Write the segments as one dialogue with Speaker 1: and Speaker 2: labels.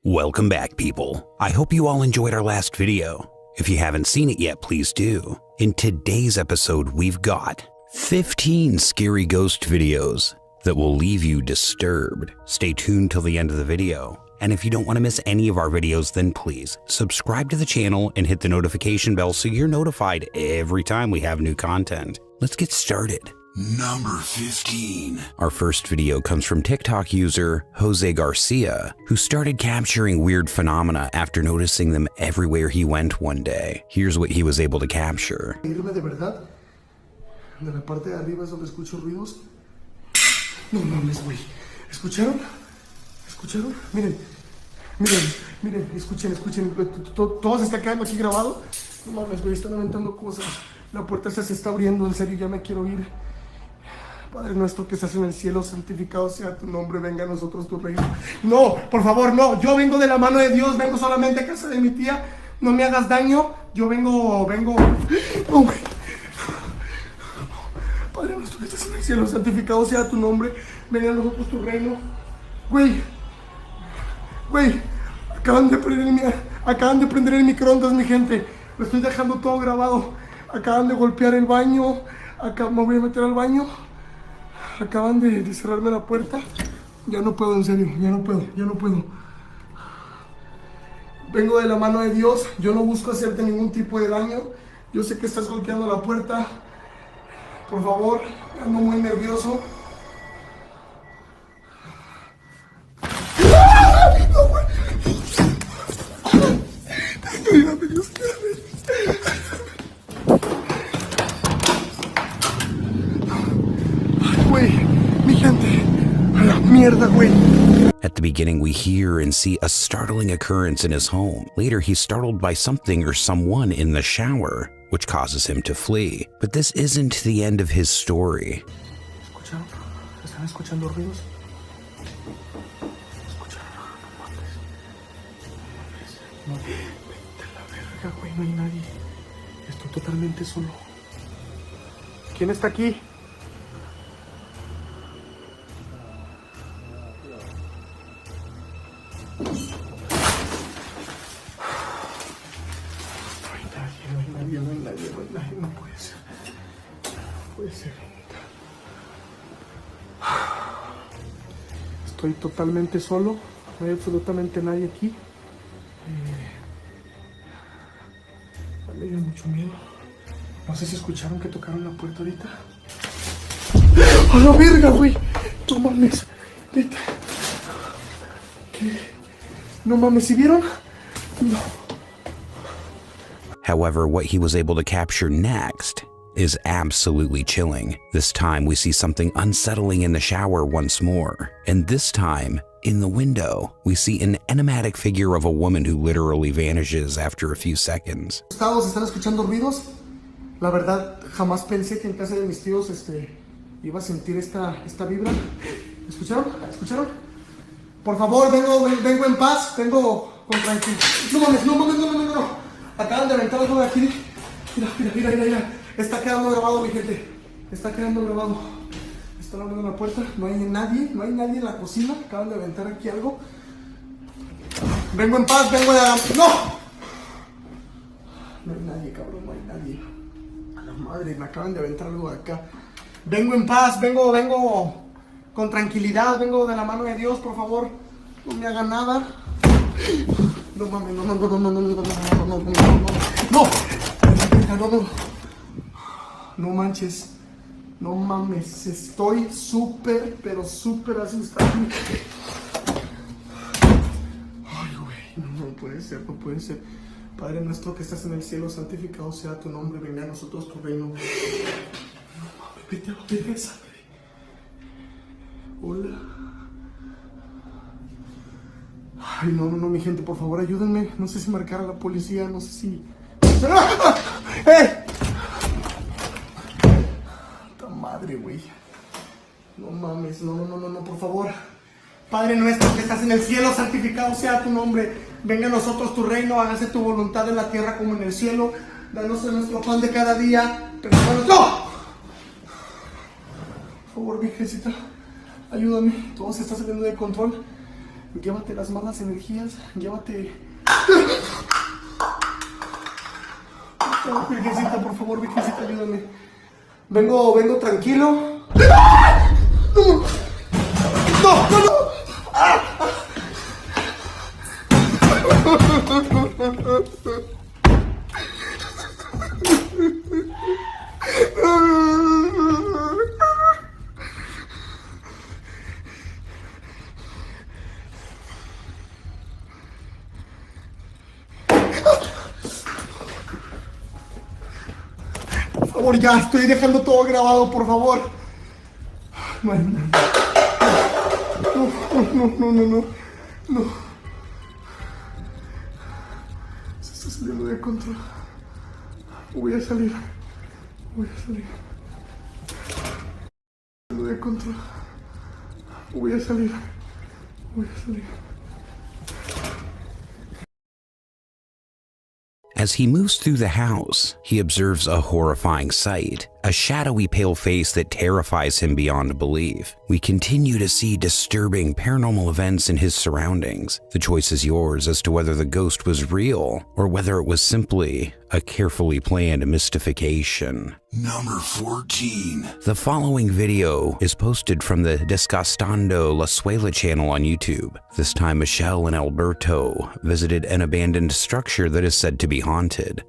Speaker 1: Welcome back, people. I hope you all enjoyed our last video. If you haven't seen it yet, please do. In today's episode, we've got 15 scary ghost videos that will leave you disturbed. Stay tuned till the end of the video. And if you don't want to miss any of our videos, then please subscribe to the channel and hit the notification bell so you're notified every time we have new content. Let's get started. Number 15. Our first video comes from TikTok user Jose Garcia, who started capturing weird phenomena after noticing them everywhere he went one day. Here's what he was able to capture.
Speaker 2: Irme de verdad. De la parte de arriba es donde escucho ruidos. No mames, güey. ¿Escucharon? ¿Escucharon? Miren, escuchen. Todo se está quedando aquí grabado. No mames, güey, están aventando cosas. La puerta se está abriendo, en serio, ya me quiero ir. Padre nuestro que estás en el cielo, santificado sea tu nombre, venga a nosotros tu reino. No, por favor, no, yo vengo de la mano de Dios, vengo solamente a casa de mi tía, no me hagas daño, yo vengo... Oh, güey. Padre nuestro que estás en el cielo, santificado sea tu nombre, venga a nosotros tu reino. Güey, acaban de prender el microondas, mi gente, lo estoy dejando todo grabado, acaban de golpear el baño, me voy a meter al baño. Acaban de cerrarme la puerta. Ya no puedo, en serio, ya no puedo. Vengo de la mano de Dios. Yo no busco hacerte ningún tipo de daño. Yo sé que estás golpeando la puerta. Por favor, ando muy nervioso. Ayúdame, Dios, mi gente, a la mierda, güey.
Speaker 1: At the beginning, we hear and see a startling occurrence in his home. Later, he's startled by something or someone in the shower, which causes him to flee. But this isn't the end of his story.
Speaker 2: ¿Escucharon? ¿Están escuchando ruidos? ¿Escucharon? No, vete a la verga, güey, no hay nadie. Estoy totalmente solo. ¿Quién está aquí? No puede ser. Estoy totalmente solo, no hay absolutamente nadie aquí. Me dio mucho miedo. No sé si escucharon que tocaron la puerta ahorita. ¡A la verga, güey! No mames, neta. ¿Qué? No mames, ¿sí vieron? No.
Speaker 1: However, what he was able to capture next is absolutely chilling. This time we see something unsettling in the shower once more. And this time, in the window, we see an enigmatic figure of a woman who literally vanishes after a few seconds.
Speaker 2: ¿Están escuchando ruidos? La verdad, jamás pensé que en casa de mis tíos iba a sentir esta vibra. ¿Escucharon? Por favor, vengo en paz, vengo con tranquilidad. No. Acaban de aventar algo de aquí. Mira. Está quedando grabado, mi gente. Está quedando grabado. Están abriendo la puerta. No hay nadie en la cocina. Acaban de aventar aquí algo. Vengo en paz, ¡No! No hay nadie, cabrón, no hay nadie. A la madre, me acaban de aventar algo de acá. Vengo en paz, vengo con tranquilidad. Vengo de la mano de Dios, por favor. No me hagan nada. No mames, no. No manches. No mames, estoy pero súper asustado. Ay, güey, no puede ser. Padre nuestro que estás en el cielo, santificado sea tu nombre, venga a nosotros tu reino. No mames, vete a la verga, sangre. Hola. Ay, no, mi gente, por favor, ayúdenme. No sé si marcar a la policía, no sé si... ¡Eh! ¡Ta madre, güey! No mames, no, por favor. Padre nuestro que estás en el cielo, santificado sea tu nombre. Venga a nosotros tu reino, hágase tu voluntad en la tierra como en el cielo. Danos nuestro pan de cada día. Perdónanos. ¡No! Por favor, Virgencita, ayúdame. Todo se está saliendo de control. Llévate las malas energías, llévate... Oh, Virgencita, por favor, Virgencita, ayúdame. Vengo tranquilo. ¡No! ¡No, no, no! Por favor, ya estoy dejando todo grabado, por favor. Bueno. No. Se está saliendo de control. Voy a salir. Saliendo de control. Voy a salir.
Speaker 1: As he moves through the house, he observes a horrifying sight, a shadowy pale face that terrifies him beyond belief. We continue to see disturbing paranormal events in his surroundings. The choice is yours as to whether the ghost was real or whether it was simply a carefully planned mystification. Number 14. The following video is posted from the Desgastando La Suela channel on YouTube. This time Michelle and Alberto visited an abandoned structure that is said to be haunted.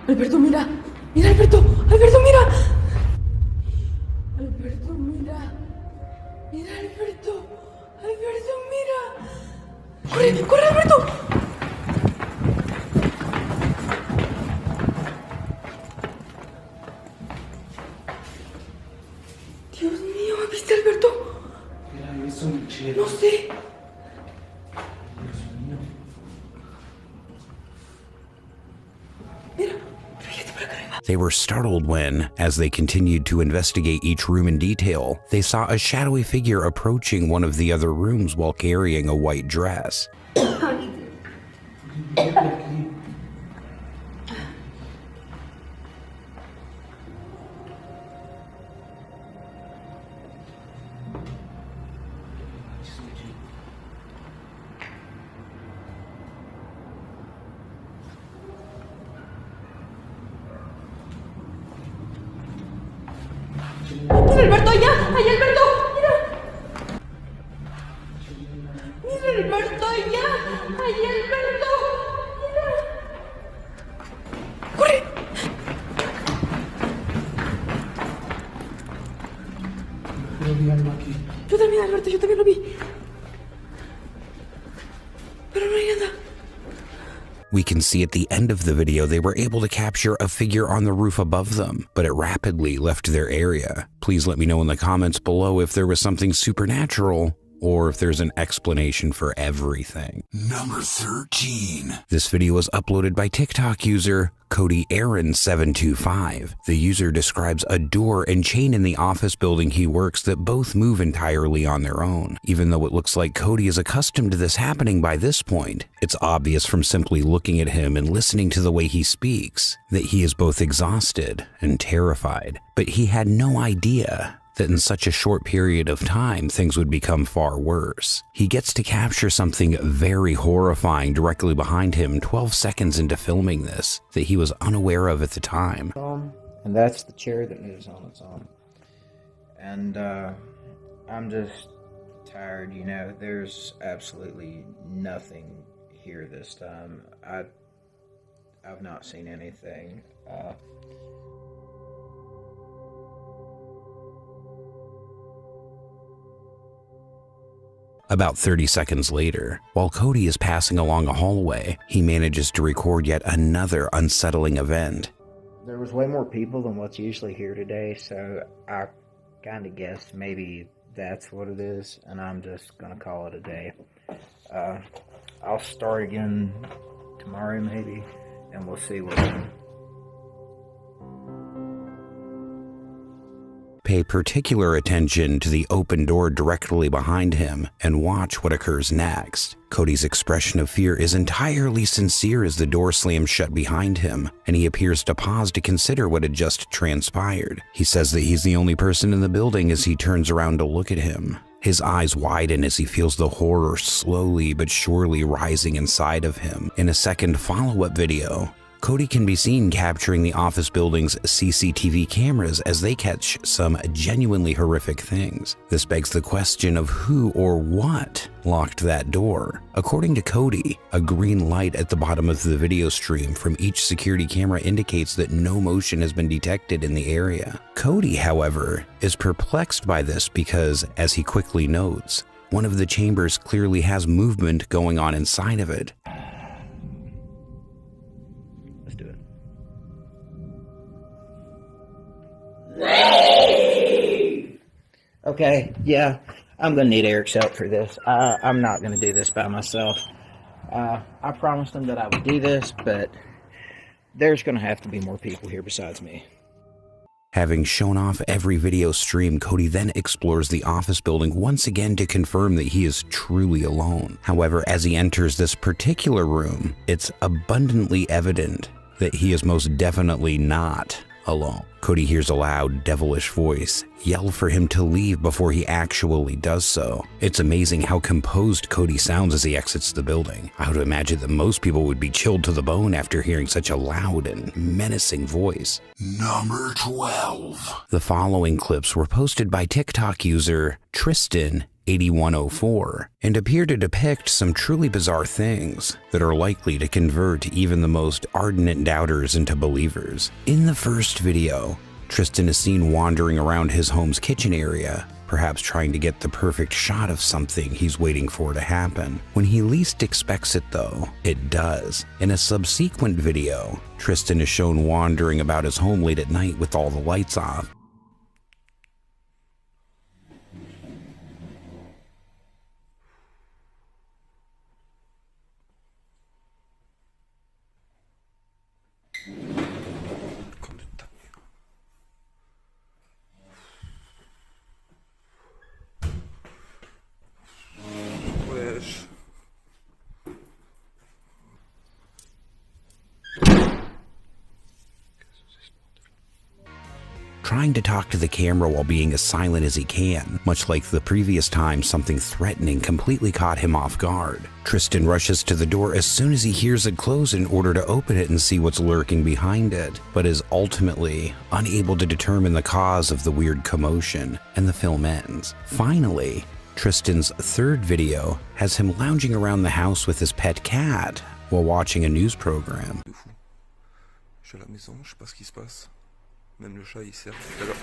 Speaker 3: Alberto, mira. Mira, Alberto. Alberto, mira. Alberto, mira. Mira, Alberto. Alberto, mira. Corre, corre, Alberto. Dios mío, ¿viste, Alberto?
Speaker 4: Mira, eso, Michelle.
Speaker 3: No sé.
Speaker 1: They were startled when, as they continued to investigate each room in detail, they saw a shadowy figure approaching one of the other rooms while carrying a white dress.
Speaker 3: Mira, Alberto, allá. Allá, Alberto. Mira. Mira, Alberto, allá. Allá, Alberto. Mira. Corre.
Speaker 4: Yo vi algo aquí.
Speaker 3: Yo también, Alberto, yo también lo vi. Pero no hay nada.
Speaker 1: We can see at the end of the video they were able to capture a figure on the roof above them, but it rapidly left their area. Please let me know in the comments below if there was something supernatural or if there's an explanation for everything. Number 13. This video was uploaded by TikTok user Cody Aaron725. The user describes a door and chain in the office building he works that both move entirely on their own. Even though it looks like Cody is accustomed to this happening by this point, it's obvious from simply looking at him and listening to the way he speaks that he is both exhausted and terrified. But he had no idea that in such a short period of time, things would become far worse. He gets to capture something very horrifying directly behind him 12 seconds into filming this that he was unaware of at the time.
Speaker 5: And that's the chair that moves on its own. And I'm just tired, you know. There's absolutely nothing here this time. I've not seen anything.
Speaker 1: About 30 seconds later, while Cody is passing along a hallway, he manages to record yet another unsettling event.
Speaker 5: There was way more people than what's usually here today, so I kind of guessed maybe that's what it is, and I'm just going to call it a day. I'll start again tomorrow maybe, and we'll see what...
Speaker 1: Pay particular attention to the open door directly behind him and watch what occurs next. Cody's expression of fear is entirely sincere as the door slams shut behind him, and he appears to pause to consider what had just transpired. He says that he's the only person in the building as he turns around to look at him. His eyes widen as he feels the horror slowly but surely rising inside of him. In a second follow-up video, Cody can be seen capturing the office building's CCTV cameras as they catch some genuinely horrific things. This begs the question of who or what locked that door. According to Cody, a green light at the bottom of the video stream from each security camera indicates that no motion has been detected in the area. Cody, however, is perplexed by this because, as he quickly notes, one of the chambers clearly has movement going on inside of it.
Speaker 5: Okay, yeah, I'm gonna need Eric's help for this. I'm not gonna do this by myself. I promised him that I would do this, but there's gonna have to be more people here besides me.
Speaker 1: Having shown off every video stream, Cody then explores the office building once again to confirm that he is truly alone. However, as he enters this particular room, it's abundantly evident that he is most definitely not alone. Cody hears a loud, devilish voice yell for him to leave before he actually does so. It's amazing how composed Cody sounds as he exits the building. I would imagine that most people would be chilled to the bone after hearing such a loud and menacing voice.
Speaker 6: Number 12.
Speaker 1: The following clips were posted by TikTok user Tristan8104 and appear to depict some truly bizarre things that are likely to convert even the most ardent doubters into believers. In the first video, Tristan is seen wandering around his home's kitchen area, perhaps trying to get the perfect shot of something he's waiting for to happen. When he least expects it though, it does. In a subsequent video, Tristan is shown wandering about his home late at night with all the lights off. Trying to talk to the camera while being as silent as he can. Much like the previous time something threatening completely caught him off guard. Tristan rushes to the door as soon as he hears it close in order to open it and see what's lurking behind it, but is ultimately unable to determine the cause of the weird commotion, and the film ends. Finally, Tristan's third video has him lounging around the house with his pet cat while watching a news program.
Speaker 7: Je suis à la maison, je sais pas ce qui se passe. Même le chat il sert tout à l'heure.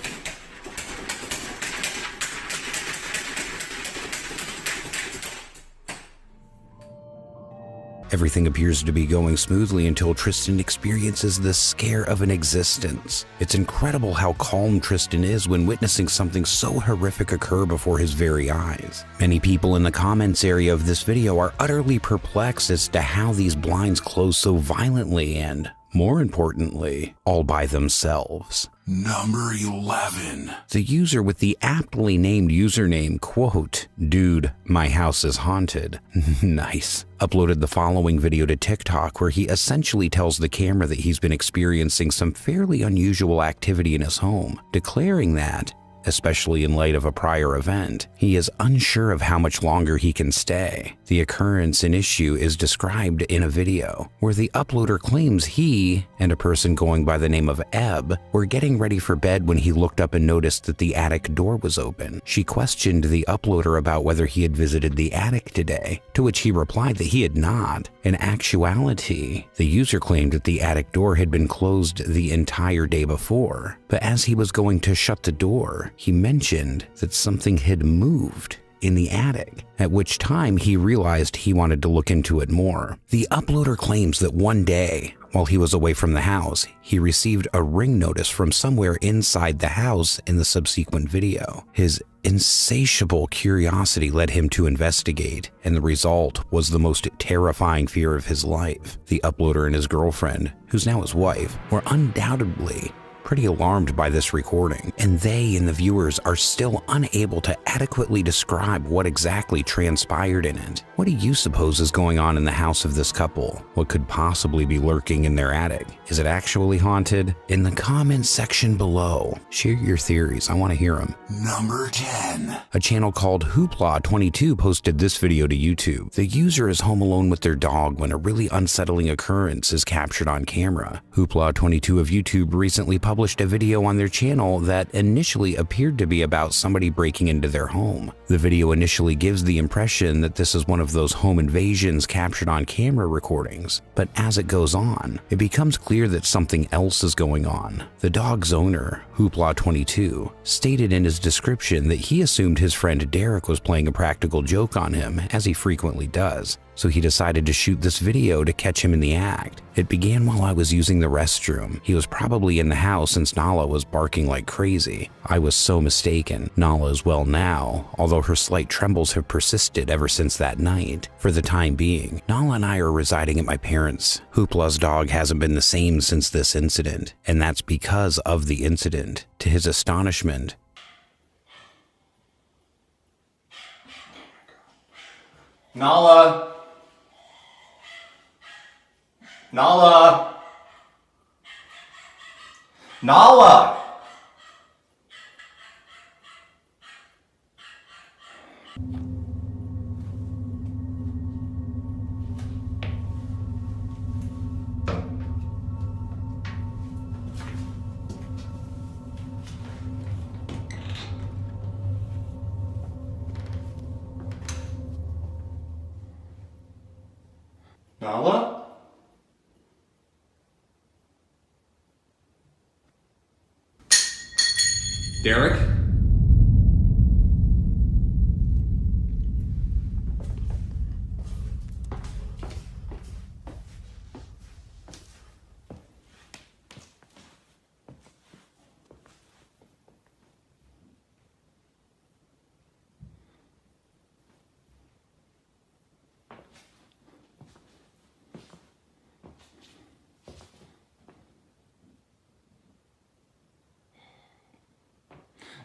Speaker 1: Everything appears to be going smoothly until Tristan experiences the scare of an existence. It's incredible how calm Tristan is when witnessing something so horrific occur before his very eyes. Many people in the comments area of this video are utterly perplexed as to how these blinds close so violently and, more importantly, all by themselves.
Speaker 6: Number 11.
Speaker 1: The user with the aptly named username, quote, "Dude, my house is haunted," nice, uploaded the following video to TikTok where he essentially tells the camera that he's been experiencing some fairly unusual activity in his home, declaring that, especially in light of a prior event, he is unsure of how much longer he can stay. The occurrence in issue is described in a video where the uploader claims he and a person going by the name of Eb were getting ready for bed when he looked up and noticed that the attic door was open. She questioned the uploader about whether he had visited the attic today, to which he replied that he had not. In actuality, the user claimed that the attic door had been closed the entire day before, but as he was going to shut the door, he mentioned that something had moved in the attic, at which time he realized he wanted to look into it more. The uploader claims that one day, while he was away from the house, he received a ring notice from somewhere inside the house in the subsequent video. His insatiable curiosity led him to investigate, and the result was the most terrifying fear of his life. The uploader and his girlfriend, who's now his wife, were undoubtedly pretty alarmed by this recording, and they and the viewers are still unable to adequately describe what exactly transpired in it. What do you suppose is going on in the house of this couple? What could possibly be lurking in their attic? Is it actually haunted? In the comments section below, share your theories. I want to hear them.
Speaker 6: Number 10.
Speaker 1: A channel called Hoopla22 posted this video to YouTube. The user is home alone with their dog when a really unsettling occurrence is captured on camera. Hoopla22 of YouTube recently published a video on their channel that initially appeared to be about somebody breaking into their home. The video initially gives the impression that this is one of those home invasions captured on camera recordings, but as it goes on, it becomes clear that something else is going on. The dog's owner, Hoopla22, stated in his description that he assumed his friend Derek was playing a practical joke on him, as he frequently does, so he decided to shoot this video to catch him in the act. It began while I was using the restroom. He was probably in the house since Nala was barking like crazy. I was so mistaken. Nala is well now, although her slight trembles have persisted ever since that night. For the time being, Nala and I are residing at my parents'. Hoopla's dog hasn't been the same since this incident, and that's because of the incident. To his astonishment,
Speaker 8: Nala! Nala! Nala! Nala? Derek?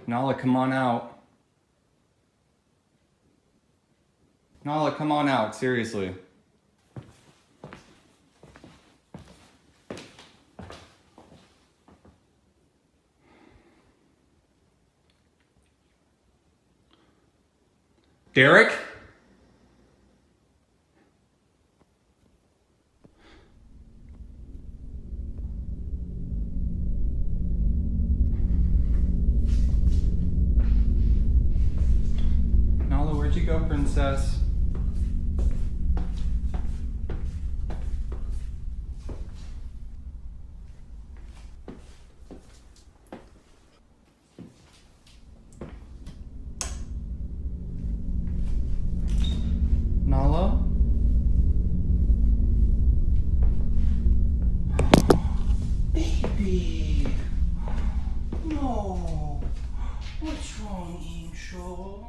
Speaker 8: Nala, come on out. Nala, come on out, seriously. Derek? Nala, where'd you go, princess? Nala?
Speaker 4: Baby! No! What's wrong, Angel?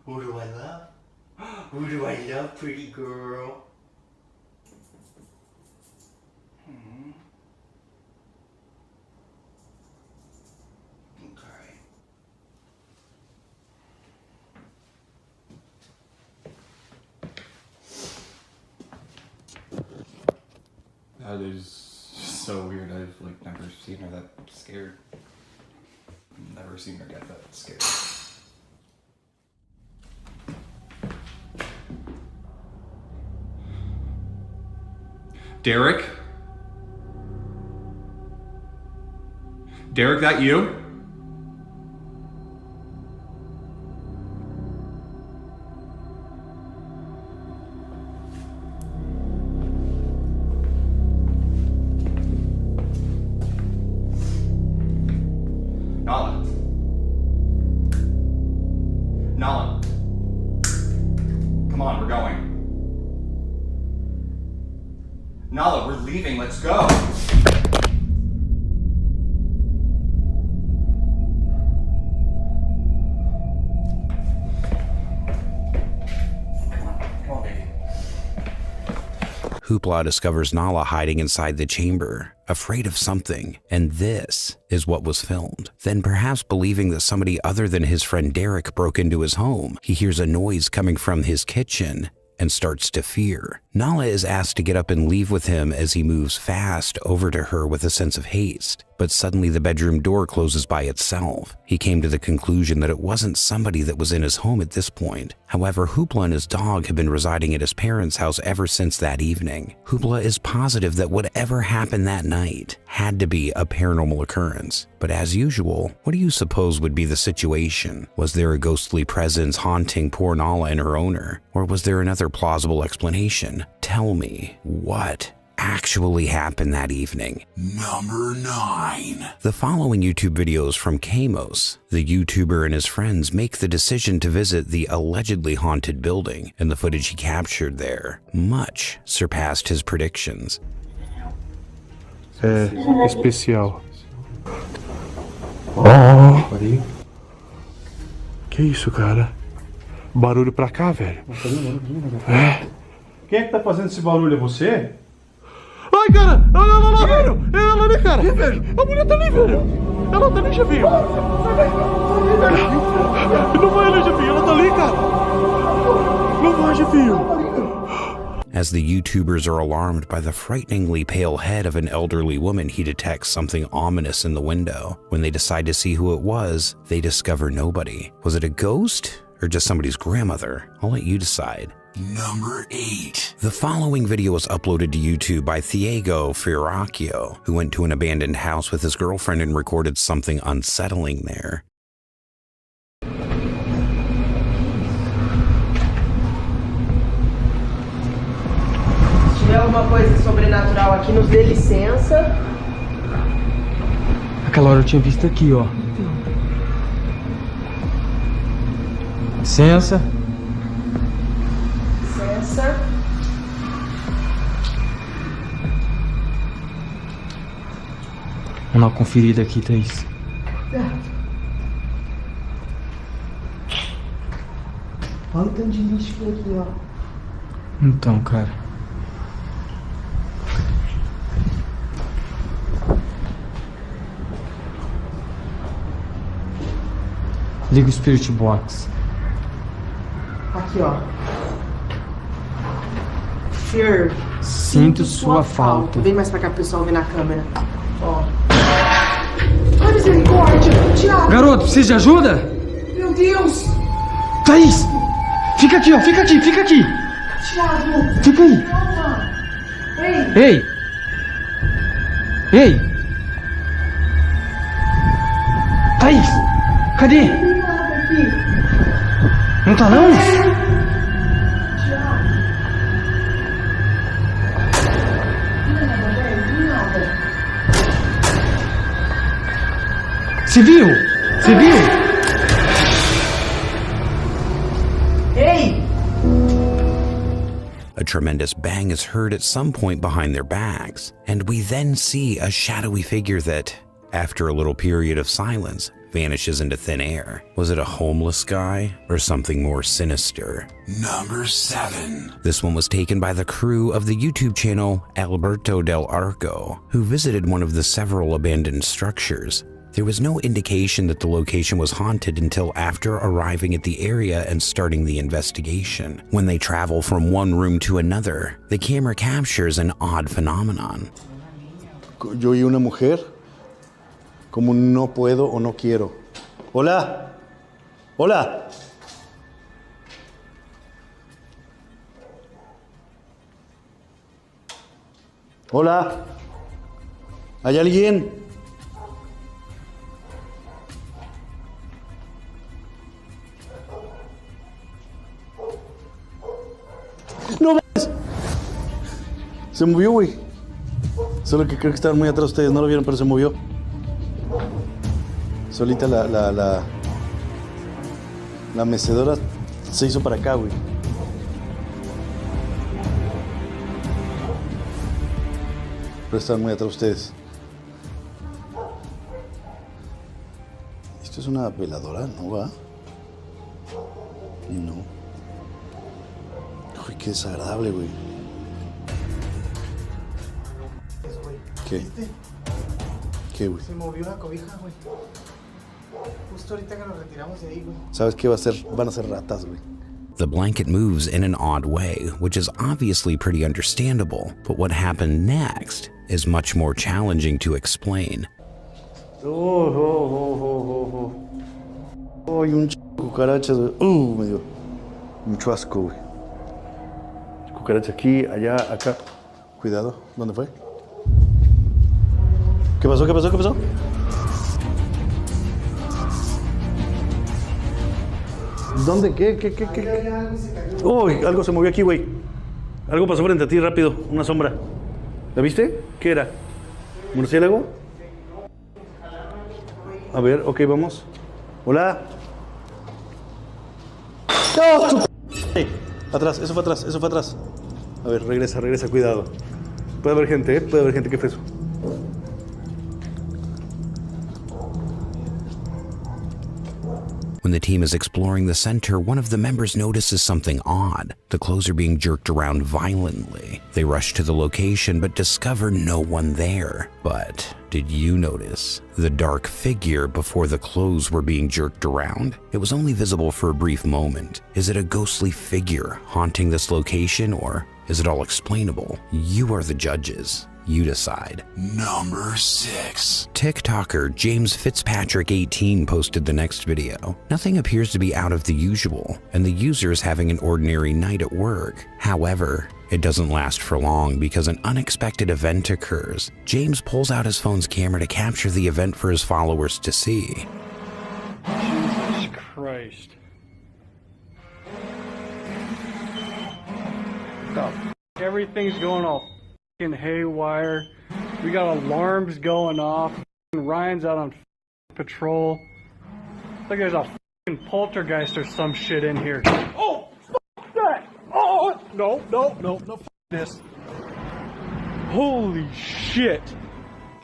Speaker 4: Who do I love? Who do I love, pretty girl? Okay.
Speaker 8: That is so weird. I've never seen her that scared. Never seen her get that scared. Derek? Derek, that you? Nala. Nala. Come on, we're going. Nala, we're leaving. Let's go. Come on, baby.
Speaker 1: Hoopla discovers Nala hiding inside the chamber, afraid of something, and this is what was filmed. Then, perhaps believing that somebody other than his friend Derek broke into his home, he hears a noise coming from his kitchen and starts to fear. Nala is asked to get up and leave with him as he moves fast over to her with a sense of haste. But suddenly the bedroom door closes by itself. He came to the conclusion that it wasn't somebody that was in his home at this point. However, Hoopla and his dog have been residing at his parents' house ever since that evening. Hoopla is positive that whatever happened that night had to be a paranormal occurrence. But as usual, what do you suppose would be the situation? Was there a ghostly presence haunting poor Nala and her owner? Or was there another plausible explanation? Tell me, what actually happened that evening?
Speaker 6: Number 9.
Speaker 1: The following YouTube videos from Kamos, the YouTuber and his friends make the decision to visit the allegedly haunted building, and the footage he captured there much surpassed his predictions.
Speaker 9: É especial. Que isso, cara? Barulho pra cá, velho. É.
Speaker 10: Quem é que tá fazendo esse barulho? É você?
Speaker 9: Ai, cara! Olha lá, velho! É ela ali, cara! Velho? A mulher tá ali, velho! Ela tá ali, chefinho! Não vai ali, chefinho! Ela tá ali, cara! Não vai, chefinho!
Speaker 1: As the YouTubers are alarmed by the frighteningly pale head of an elderly woman, he detects something ominous in the window. When they decide to see who it was, they discover nobody. Was it a ghost or just somebody's grandmother? I'll let you decide.
Speaker 6: Number 8.
Speaker 1: The following video was uploaded to YouTube by Thiago Firacchio, who went to an abandoned house with his girlfriend and recorded something unsettling there.
Speaker 3: Se tiver alguma coisa sobrenatural aqui, nos dê licença.
Speaker 11: Aquela hora eu tinha visto aqui, ó. Licença.
Speaker 3: Licença.
Speaker 11: Vamos dar uma conferida aqui, Thaís.
Speaker 3: Olha o tanto de lixo que tem aqui, ó.
Speaker 11: Então, cara. Liga o Spirit Box.
Speaker 3: Aqui, ó. Fear.
Speaker 11: Sinto sua falta.
Speaker 3: Vem mais pra cá pro pessoal ver na câmera. Ó. Ai, misericórdia! Tiago!
Speaker 11: Garoto, precisa de ajuda?
Speaker 3: Meu Deus!
Speaker 11: Thaís! Fica aqui, ó. Fica aqui, fica aqui.
Speaker 3: Tiago!
Speaker 11: Fica aí.
Speaker 3: Calma! Ei!
Speaker 11: Ei! Ei! Thaís! Cadê?
Speaker 3: Tem nada aqui!
Speaker 11: Não tá não?
Speaker 3: Tiago! Nada, velho, nada!
Speaker 11: Você viu? Você viu?
Speaker 3: Ei!
Speaker 1: A tremendous bang is heard at some point behind their backs, and we then see a shadowy figure that, after a little period of silence, vanishes into thin air. Was it a homeless guy or something more sinister?
Speaker 6: Number 7.
Speaker 1: This one was taken by the crew of the YouTube channel Alberto Del Arco, who visited one of the several abandoned structures. There was no indication that the location was haunted until after arriving at the area and starting the investigation. When they travel from one room to another, the camera captures an odd phenomenon.
Speaker 12: Yo y una mujer, como no puedo o no quiero. Hola, hola. Hola. ¿Hay alguien? No mames. Se movió, güey. Solo que creo que estaban muy atrás ustedes, no lo vieron, pero se movió. Solita la mecedora se hizo para acá, güey. Pero estaban muy atrás ustedes. Esto es una veladora, ¿no va? No. Uy, qué desagradable, güey. ¿Qué?
Speaker 2: ¿Viste?
Speaker 12: ¿Qué, güey?
Speaker 2: Se movió la cobija, güey. Justo ahorita que nos retiramos de ahí, güey.
Speaker 12: ¿Sabes qué va a ser? Van a ser ratas, güey.
Speaker 1: The blanket moves in an odd way, which is obviously pretty understandable, but what happened next is much more challenging to explain.
Speaker 12: Ay, un cucarachas, güey. Me dio mucho asco, güey. Cucaracha aquí, allá, acá. Cuidado, ¿dónde fue? ¿Qué pasó? ¿Qué pasó? ¿Qué pasó? ¿Dónde? ¿Qué? Uy, algo se movió aquí, güey. Algo pasó frente a ti, rápido. Una sombra. ¿La viste? ¿Qué era? ¿Murciélago? A ver, ok, vamos. Hola. ¡No! ¡Tu p-! Atrás, eso fue atrás, eso fue atrás. A ver, regresa, cuidado. Puede haber gente, ¿eh? Puede haber gente. ¿Qué fue eso?
Speaker 1: When the team is exploring the center, one of the members notices something odd. The clothes are being jerked around violently. They rush to the location but discover no one there. But did you notice the dark figure before the clothes were being jerked around? It was only visible for a brief moment. Is it a ghostly figure haunting this location, or is it all explainable? You are the judges. You decide.
Speaker 6: Number 6.
Speaker 1: TikToker James Fitzpatrick 18 posted the next video. Nothing appears to be out of the usual, and the user is having an ordinary night at work. However, it doesn't last for long because an unexpected event occurs. James pulls out his phone's camera to capture the event for his followers to see.
Speaker 10: Jesus Christ. Everything's going all f***ing haywire. We got alarms going off. Ryan's out on patrol. Like there's a f***ing poltergeist or some shit in here. Oh, f*** that! Oh, no, f*** this. Holy shit.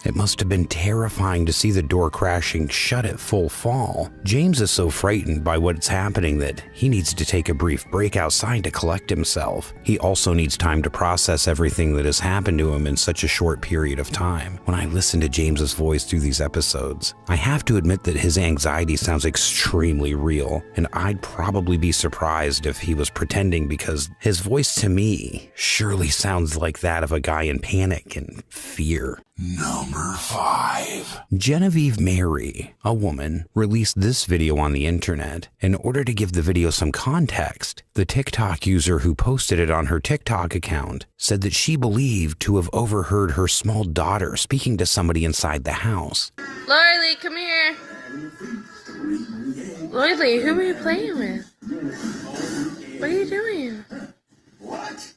Speaker 1: It must have been terrifying to see the door crashing shut at full fall. James is so frightened by what's happening that he needs to take a brief break outside to collect himself. He also needs time to process everything that has happened to him in such a short period of time. When I listen to James's voice through these episodes, I have to admit that his anxiety sounds extremely real, and I'd probably be surprised if he was pretending, because his voice to me surely sounds like that of a guy in panic and fear.
Speaker 6: Number 5.
Speaker 1: Genevieve Mary, a woman, released this video on the internet. In order to give the video some context, the TikTok user who posted it on her TikTok account said that she believed to have overheard her small daughter speaking to somebody inside the house.
Speaker 13: Lorelei, come here. Lorelei, who are you playing with? What are you doing?
Speaker 6: What?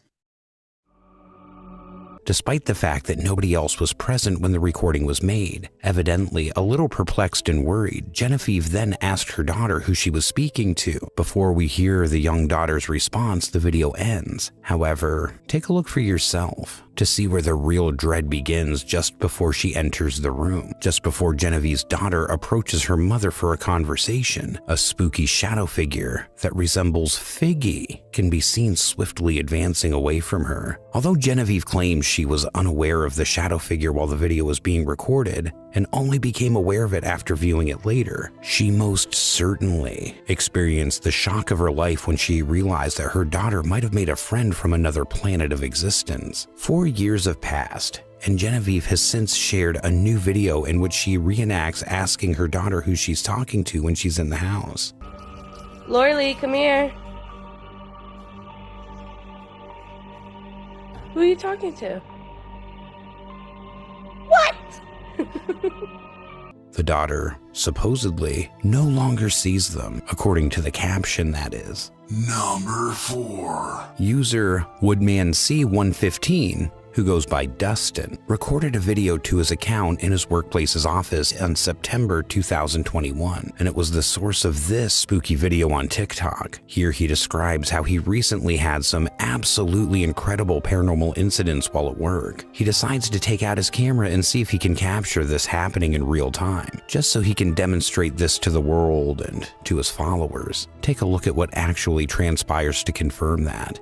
Speaker 1: Despite the fact that nobody else was present when the recording was made. Evidently, a little perplexed and worried, Genevieve then asked her daughter who she was speaking to. Before we hear the young daughter's response, the video ends. However, take a look for yourself to see where the real dread begins just before she enters the room. Just before Genevieve's daughter approaches her mother for a conversation, a spooky shadow figure that resembles Figgy can be seen swiftly advancing away from her. Although Genevieve claims she was unaware of the shadow figure while the video was being recorded and only became aware of it after viewing it later, she most certainly experienced the shock of her life when she realized that her daughter might have made a friend from another planet of existence. 4 years have passed, and Genevieve has since shared a new video in which she reenacts asking her daughter who she's talking to when she's in the house.
Speaker 13: Lorelei, come here. Who are you talking to? What?
Speaker 1: The daughter, supposedly, no longer sees them, according to the caption, that is.
Speaker 6: Number 4.
Speaker 1: User WoodmanC115, who goes by Dustin, recorded a video to his account in his workplace's office in September 2021, and it was the source of this spooky video on TikTok. Here he describes how he recently had some absolutely incredible paranormal incidents while at work. He decides to take out his camera and see if he can capture this happening in real time, just so he can demonstrate this to the world and to his followers. Take a look at what actually transpires to confirm that.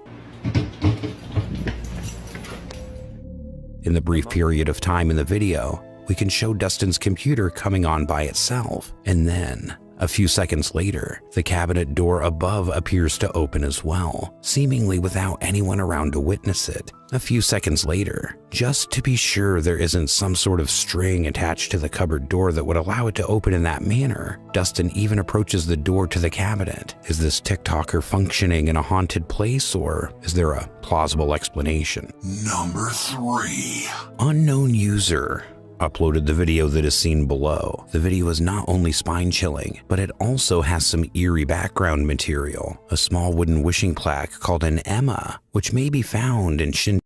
Speaker 1: In the brief period of time in the video, we can show Dustin's computer coming on by itself, and then, a few seconds later, the cabinet door above appears to open as well, seemingly without anyone around to witness it. A few seconds later, just to be sure there isn't some sort of string attached to the cupboard door that would allow it to open in that manner, Dustin even approaches the door to the cabinet. Is this TikToker functioning in a haunted place, or is there a plausible explanation?
Speaker 6: Number 3.
Speaker 1: Unknown user uploaded the video that is seen below. The video is not only spine-chilling, but it also has some eerie background material. A small wooden wishing plaque called an Emma, which may be found in Shinto.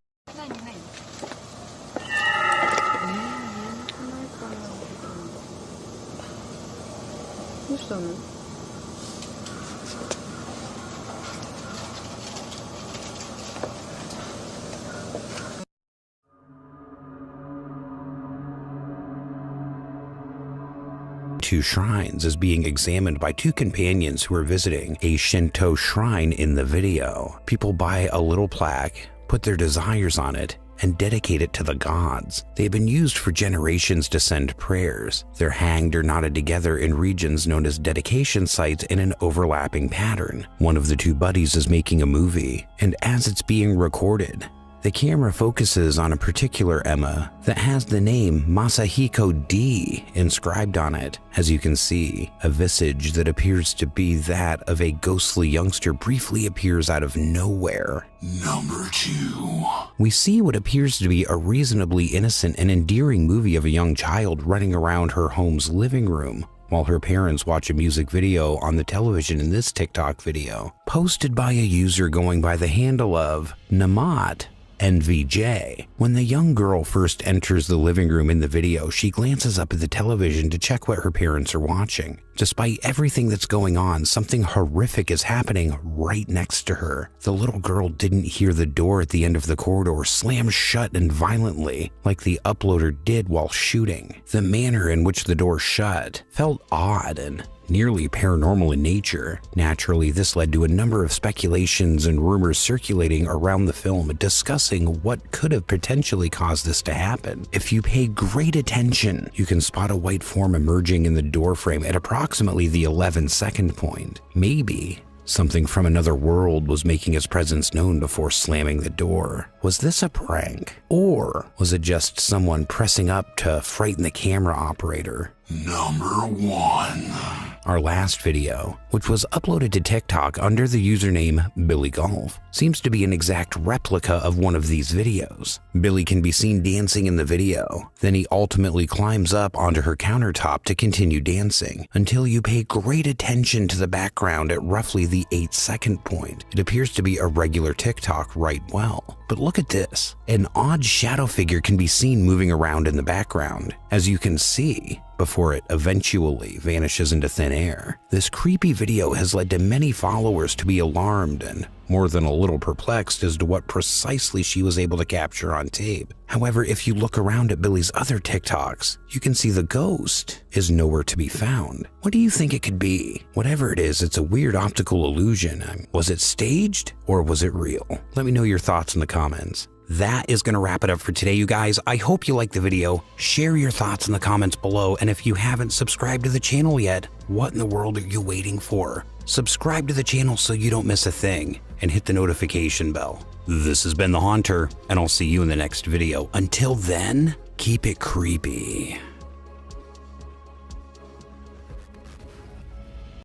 Speaker 1: Two shrines is being examined by two companions who are visiting a Shinto shrine in the video. People buy a little plaque, put their desires on it, and dedicate it to the gods. They've been used for generations to send prayers. They're hanged or knotted together in regions known as dedication sites in an overlapping pattern. One of the two buddies is making a movie, and as it's being recorded, the camera focuses on a particular Emma that has the name Masahiko D inscribed on it. As you can see, a visage that appears to be that of a ghostly youngster briefly appears out of nowhere.
Speaker 6: Number 2.
Speaker 1: We see what appears to be a reasonably innocent and endearing movie of a young child running around her home's living room, while her parents watch a music video on the television in this TikTok video, posted by a user going by the handle of Namat NVJ. When the young girl first enters the living room in the video, she glances up at the television to check what her parents are watching. Despite everything that's going on, something horrific is happening right next to her. The little girl didn't hear the door at the end of the corridor slam shut and violently, like the uploader did while shooting. The manner in which the door shut felt odd and nearly paranormal in nature. Naturally, this led to a number of speculations and rumors circulating around the film discussing what could have potentially caused this to happen. If you pay great attention, you can spot a white form emerging in the doorframe at approximately the 11-second point. Maybe something from another world was making its presence known before slamming the door. Was this a prank? Or was it just someone pressing up to frighten the camera operator?
Speaker 6: Number 1.
Speaker 1: Our last video, which was uploaded to TikTok under the username Billy Golf, seems to be an exact replica of one of these videos. Billy can be seen dancing in the video, then he ultimately climbs up onto her countertop to continue dancing, until you pay great attention to the background at roughly the 8-second point. It appears to be a regular TikTok right well. But look at this. An odd shadow figure can be seen moving around in the background, as you can see, before it eventually vanishes into thin air. This creepy video has led to many followers to be alarmed and more than a little perplexed as to what precisely she was able to capture on tape. However, if you look around at Billy's other TikToks, you can see the ghost is nowhere to be found. What do you think it could be? Whatever it is, it's a weird optical illusion. Was it staged or was it real? Let me know your thoughts in the comments. That is going to wrap it up for today, you guys. I hope you liked the video. Share your thoughts in the comments below, and if you haven't subscribed to the channel yet, what in the world are you waiting for? Subscribe to the channel so you don't miss a thing, and hit the notification bell. This has been The Haunter, and I'll see you in the next video. Until then, keep it creepy.